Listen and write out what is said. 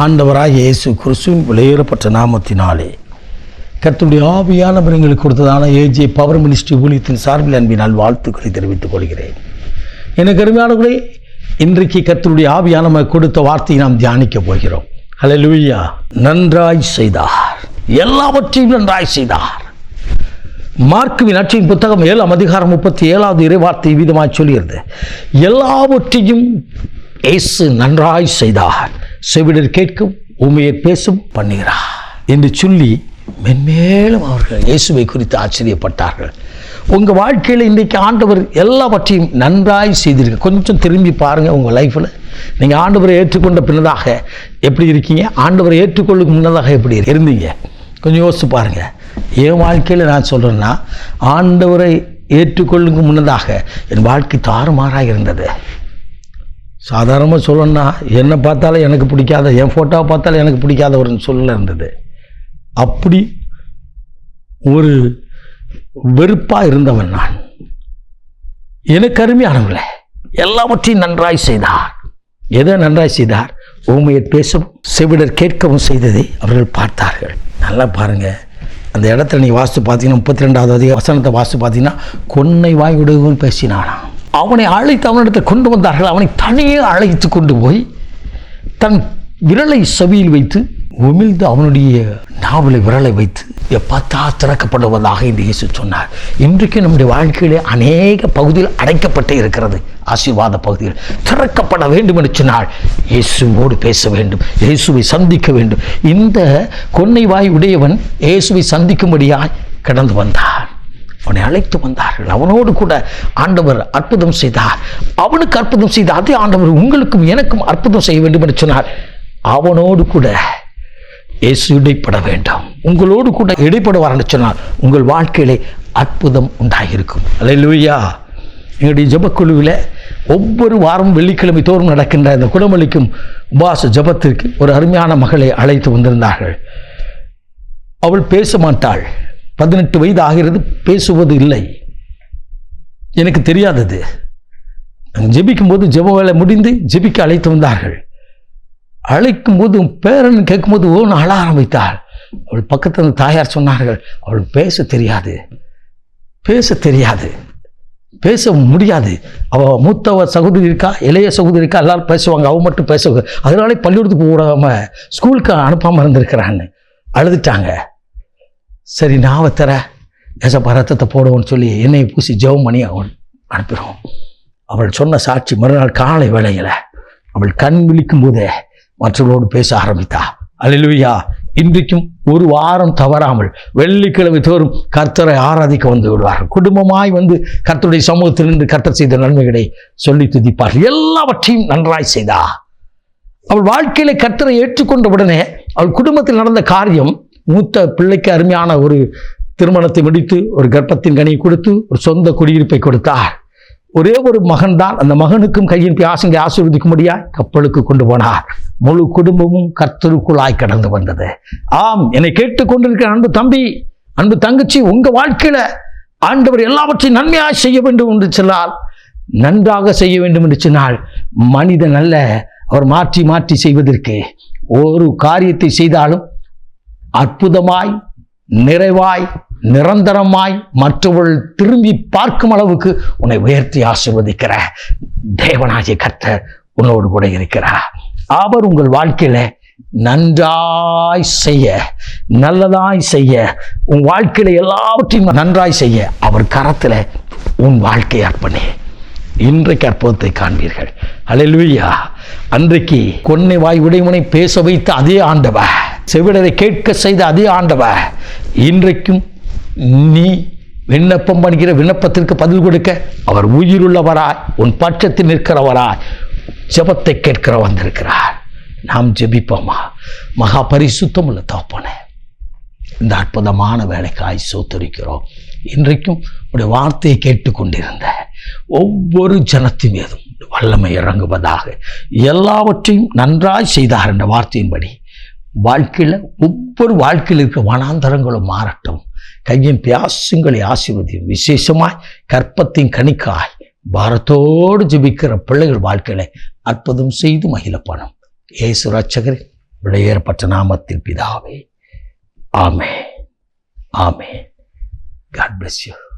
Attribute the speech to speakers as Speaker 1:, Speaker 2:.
Speaker 1: ஆண்டவராக இயேசு கிறிஸ்துவின் விலையேறப்பட்ட நாமத்தினாலே கர்த்தருடைய ஆவியானவர் எங்களுக்கு கொடுத்ததான ஏஜே பவர் மினிஸ்ட்ரி ஊழியத்தின் சார்பில் அன்பினால் வாழ்த்துக்களை தெரிவித்துக் கொள்கிறேன். எனக்கு அருமையானவர்களே, இன்றைக்கு கர்த்தருடைய ஆவியானவர் கொடுத்த வார்த்தையை நாம் தியானிக்க போகிறோம். ஹல்லேலூயா. நன்றாய் செய்தார், எல்லாவற்றையும் நன்றாய் செய்தார். மார்க்குவின் நற்செய்தியின் புத்தகம் 7ஆம் அதிகாரம் 37வது இறைவார்த்தை விதமாய் சொல்கிறது, எல்லாவற்றையும் இயேசு நன்றாய் செய்தார், செவிடர் கேட்கும் ஊமையர் பேசும் பண்ணுகிறார் என்று சொல்லி மென்மேலும் அவர்கள் இயேசுவை குறித்து ஆச்சரியப்பட்டார்கள். உங்கள் வாழ்க்கையில் இன்றைக்கு ஆண்டவர் எல்லாவற்றையும் நன்றாய் செய்திருக்கு. கொஞ்சம் திரும்பி பாருங்கள், உங்கள் லைஃப்பில் நீங்கள் ஆண்டவரை ஏற்றுக்கொண்ட பின்னதாக எப்படி இருக்கீங்க, ஆண்டவரை ஏற்றுக்கொள்ளும் முன்னதாக எப்படி இருந்தீங்க, கொஞ்சம் யோசித்து பாருங்கள். என் வாழ்க்கையில் நான் சொல்கிறேன்னா, ஆண்டவரை ஏற்றுக்கொள்ளுங்க முன்னதாக என் வாழ்க்கை தாறுமாறாக இருந்தது. சாதாரணமாக சொல்லணும்னா, என்னை பார்த்தாலும் எனக்கு பிடிக்காத, என் ஃபோட்டோவை பார்த்தாலும் எனக்கு பிடிக்காத ஒரு சூழ்நிலை இருந்தது. அப்படி ஒரு வெறுப்பாக இருந்தவன் நான். எனக்கு அருமையானவர்களே, எல்லாவற்றையும் நன்றாய் செய்தார். எதை நன்றாய் செய்தார்? ஊமையர் பேசவும் செவிடர் கேட்கவும் செய்ததை அவர்கள் பார்த்தார்கள். நல்லா பாருங்கள், அந்த இடத்துல நீ வாசித்து பார்த்தீங்கன்னா 32வது வசனத்தை வாசித்து பார்த்தீங்கன்னா, கொன்னை வாய் உடையவன் பேசினானாம். அவனை அழைத்து அவனிடத்தை கொண்டு வந்தார்கள். அவனை தனியே அழைத்து கொண்டு போய் தன் விரலை செவியில் வைத்து உமிழ்ந்து அவனுடைய நாவலை விரலை வைத்து எப்பத்தா திறக்கப்படுவதாக என்று இயேசு சொன்னார். இன்றைக்கு நம்முடைய வாழ்க்கையிலே அநேக பகுதியில் அடைக்கப்பட்டு இருக்கிறது. ஆசீர்வாத பகுதியில் திறக்கப்பட வேண்டும் என்று சொன்னால் இயேசுவோடு பேச வேண்டும், இயேசுவை சந்திக்க வேண்டும். இந்த கொன்னை வாய் உடையவன் இயேசுவை சந்திக்கும்படியாய் கடந்து வந்தார். அவனை அழைத்து வந்தார்கள். அவனோடு கூட ஆண்டவர் அற்புதம் செய்தார். அவனுக்கு அற்புதம் செய்த அதே ஆண்டவர் உங்களுக்கும் எனக்கும் அற்புதம் செய்ய வேண்டும் என்று சொன்னார். அவனோடு கூட இயேசு இடைப்பட வேண்டும். உங்களோடு கூட இடைப்படுவார் என்று சொன்னால் உங்கள் வாழ்க்கையிலே அற்புதம் உண்டாகியிருக்கும். அல்லேலூயா. எங்களுடைய ஜெபக்குழுவில் ஒவ்வொரு வாரம் வெள்ளிக்கிழமை தோறும் நடக்கின்ற இந்த குணமளிக்கும் உபவாச ஜெபத்திற்கு ஒரு அருமையான மகளை அழைத்து வந்திருந்தார்கள். அவள் பேச மாட்டாள். 18 வயது ஆகிறது, பேசுவது இல்லை. எனக்கு தெரியாதது. ஜெபிக்கும் போது ஜெப வேலை முடிந்து ஜெபிக்க அழைத்து வந்தார்கள். அழைக்கும் போது பேரன் கேட்கும்போது ஓன்னு அழ ஆரம்பித்தாள். அவள் பக்கத்தில் தாயார் சொன்னார்கள், அவள் பேச தெரியாது, பேச முடியாது. அவள் மூத்தவ சகோதரி இருக்கா, இளைய சகோதரி இருக்கா, எல்லாரும் பேசுவாங்க, அவள் மட்டும் பேச, அதனாலே பள்ளிக்கூடத்துக்கு போடாம ஸ்கூலுக்கு அனுப்பாமல் இருந்திருக்கிறான்னு அழுதுட்டாங்க. சரி, நாவை தர ஏசப்பா ரத்தத்தை போடுவோன்னு சொல்லி எண்ணெயை பூசி ஜெபம் பண்ணி அவள் அனுப்பிடுவோம். அவள் சொன்ன சாட்சி, மறுநாள் காலை வேளையில் அவள் கண் விழிக்கும் போதே மற்றவர்களோடு பேச ஆரம்பித்தா. அல்லேலூயா. இன்றைக்கும் ஒரு வாரம் தவறாமல் வெள்ளிக்கிழமை தோறும் கர்த்தரை ஆராதிக்க வந்து விடுவார்கள். குடும்பமாய் வந்து கர்த்தருடைய சமூகத்தில் நின்று கர்த்தர் செய்த நன்மைகளை சொல்லி துதிப்பார்கள். எல்லாவற்றையும் நன்றாய் செய்தா. அவள் வாழ்க்கையில கர்த்தரை ஏற்றுக்கொண்ட உடனே அவள் குடும்பத்தில் நடந்த காரியம், மூத்த பிள்ளைக்கு அருமையான ஒரு திருமணத்தை முடித்து ஒரு கர்ப்பத்தின் கனியை கொடுத்து ஒரு சொந்த குடியிருப்பை கொடுத்தார். ஒரே ஒரு மகன் தான். அந்த மகனுக்கும் கையின் பியாசங்களை ஆசீர்வதிக்கும்படியாய் கப்பலுக்கு கொண்டு போனார். முழு குடும்பமும் கர்த்தருக்குள்ளாய் கடந்து வந்தது. ஆம், என்னை கேட்டுக்கொண்டிருக்கிற அன்பு தம்பி, அன்பு தங்கச்சி, உங்க வாழ்க்கையில ஆண்டவர் எல்லாவற்றையும் நன்மையாக செய்ய வேண்டும் என்று சொன்னால், நன்றாக செய்ய வேண்டும் என்று சொன்னால், மனிதன் அல்ல, அவர் மாற்றி மாற்றி செய்வதற்கு ஒரு காரியத்தை செய்தாலும் அற்புதமாய், நிறைவாய், நிரந்தரமாய் மற்றவர்கள் திரும்பி பார்க்கும் அளவுக்கு உன்னை உயர்த்தி ஆசீர்வதிக்கிற தேவனாகிய கர்த்தர் உன்னோடு கூட இருக்கிறார். அவர் உங்கள் வாழ்க்கையில நன்றாய் செய்ய, நல்லதாய் செய்ய, உன் வாழ்க்கையில எல்லாவற்றையும் நன்றாய் செய்ய அவர் கரத்தில் உன் வாழ்க்கையை அர்ப்பணி. இன்றைக்கு அற்புதத்தை காண்பீர்கள். அல்லேலூயா. அன்றைக்கு கொன்னை வாய் உடையவனை பேச வைத்த அதே ஆண்டவர், செவிடரை கேட்க செய்த அதே ஆண்டவர், இன்றைக்கும் நீ விண்ணப்பம் பண்ணுகிற விண்ணப்பத்திற்கு பதில் கொடுக்க அவர் உயிருள்ளவராய், உன் பட்சத்தில் நிற்கிறவராய், ஜெபத்தை கேட்கிற வந்திருக்கிறார். நாம் ஜெபிப்போமா? மகா பரிசுத்தம் உள்ள தகப்பனே, இந்த அற்புதமான வேலைக்காய் சோத்தரிக்கிறோம். இன்றைக்கும் உடைய வார்த்தையை கேட்டுக்கொண்டிருந்த ஒவ்வொரு ஜனத்தின் மீதும் வல்லமை இறங்குவதாக. எல்லாவற்றையும் நன்றாய் செய்தார் என்ற வார்த்தையின்படி வாழ்க்கையில் ஒவ்வொரு வாழ்க்கையில் இருக்கிற வனாந்தரங்களும் மாறட்டும். கையின் பியாசங்களை ஆசீர்வதியும். விசேஷமாய் கற்பத்தின் கனிக்காய் பாரத்தோடு ஜெபிக்கிற பிள்ளைகள் வாழ்க்கையில அற்புதம் செய்து மகிழப்படும். இயேசு ரட்சகரே, விலையேறப்பட்ட நாமத்தில் பிதாவே, ஆமென். ஆமென். God bless you.